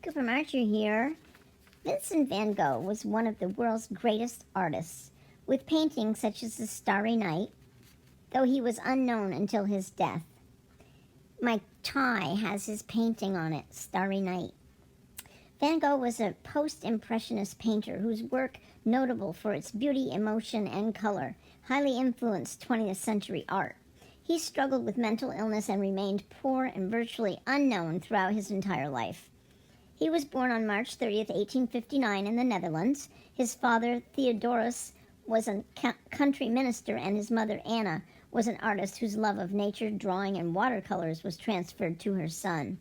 Cooper Marcher here. Vincent van Gogh was one of the world's greatest artists, with paintings such as The Starry Night, though he was unknown until his death. My tie has his painting on it, Starry Night. Van Gogh was a post-impressionist painter whose work, notable for its beauty, emotion, and color, highly influenced 20th century art. He struggled with mental illness and remained poor and virtually unknown throughout his entire life. He was born on March 30th, 1859 in the Netherlands. His father, Theodorus, was a country minister, and his mother, Anna, was an artist whose love of nature, drawing, and watercolors was transferred to her son.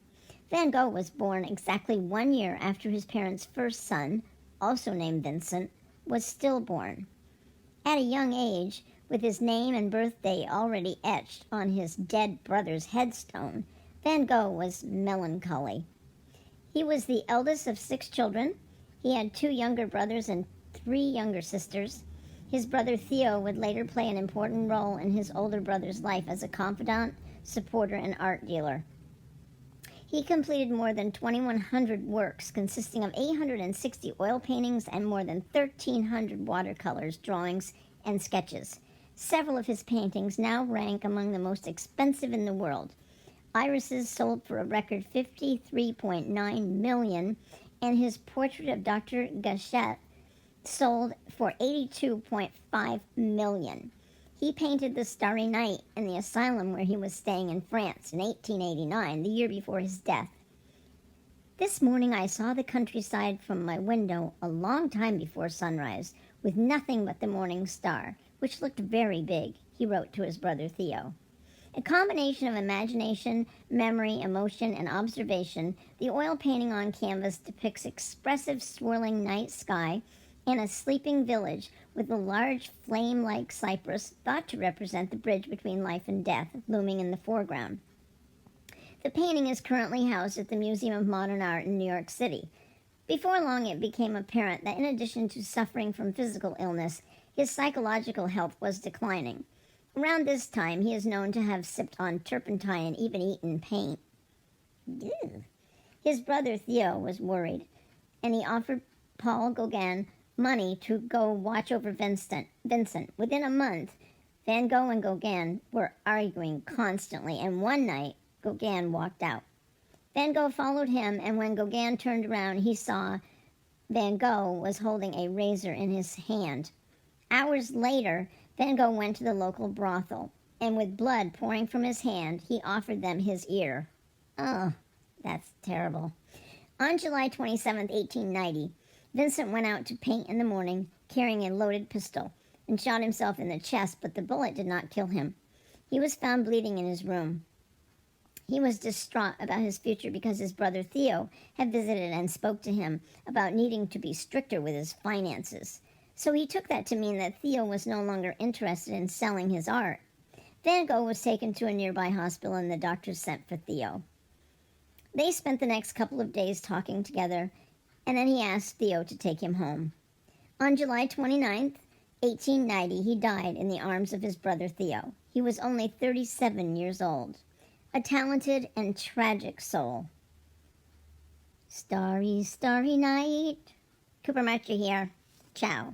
Van Gogh was born exactly 1 year after his parents' first son, also named Vincent, was stillborn. At a young age, with his name and birthday already etched on his dead brother's headstone, Van Gogh was melancholy. He was the eldest of 6 children. He had 2 younger brothers and 3 younger sisters. His brother Theo would later play an important role in his older brother's life as a confidant, supporter, and art dealer. He completed more than 2,100 works, consisting of 860 oil paintings and more than 1,300 watercolors, drawings, and sketches. Several of his paintings now rank among the most expensive in the world. Irises sold for a record $53.9 million, and his portrait of Dr. Gogh sold for $82.5 million. He painted The Starry Night in the asylum where he was staying in France in 1889, the year before his death. This morning I saw the countryside from my window a long time before sunrise, with nothing but the morning star, which looked very big, he wrote to his brother Theo. A combination of imagination, memory, emotion, and observation, the oil painting on canvas depicts expressive swirling night sky and a sleeping village with a large flame-like cypress thought to represent the bridge between life and death looming in the foreground. The painting is currently housed at the Museum of Modern Art in New York City. Before long, it became apparent that in addition to suffering from physical illness, his psychological health was declining. Around this time, he is known to have sipped on turpentine and even eaten paint. Ew. His brother Theo was worried, and he offered Paul Gauguin money to go watch over Vincent. Within a month, Van Gogh and Gauguin were arguing constantly, and one night, Gauguin walked out. Van Gogh followed him, and when Gauguin turned around, he saw Van Gogh was holding a razor in his hand. Hours later, Van Gogh went to the local brothel, and with blood pouring from his hand, he offered them his ear. Oh, that's terrible. On July 27, 1890, Vincent went out to paint in the morning, carrying a loaded pistol, and shot himself in the chest, but the bullet did not kill him. He was found bleeding in his room. He was distraught about his future because his brother Theo had visited and spoke to him about needing to be stricter with his finances. So he took that to mean that Theo was no longer interested in selling his art. Van Gogh was taken to a nearby hospital, and the doctors sent for Theo. They spent the next couple of days talking together, and then he asked Theo to take him home. On July 29th, 1890, he died in the arms of his brother Theo. He was only 37 years old. A talented and tragic soul. Starry, starry night. Cooper Marcher here. Ciao.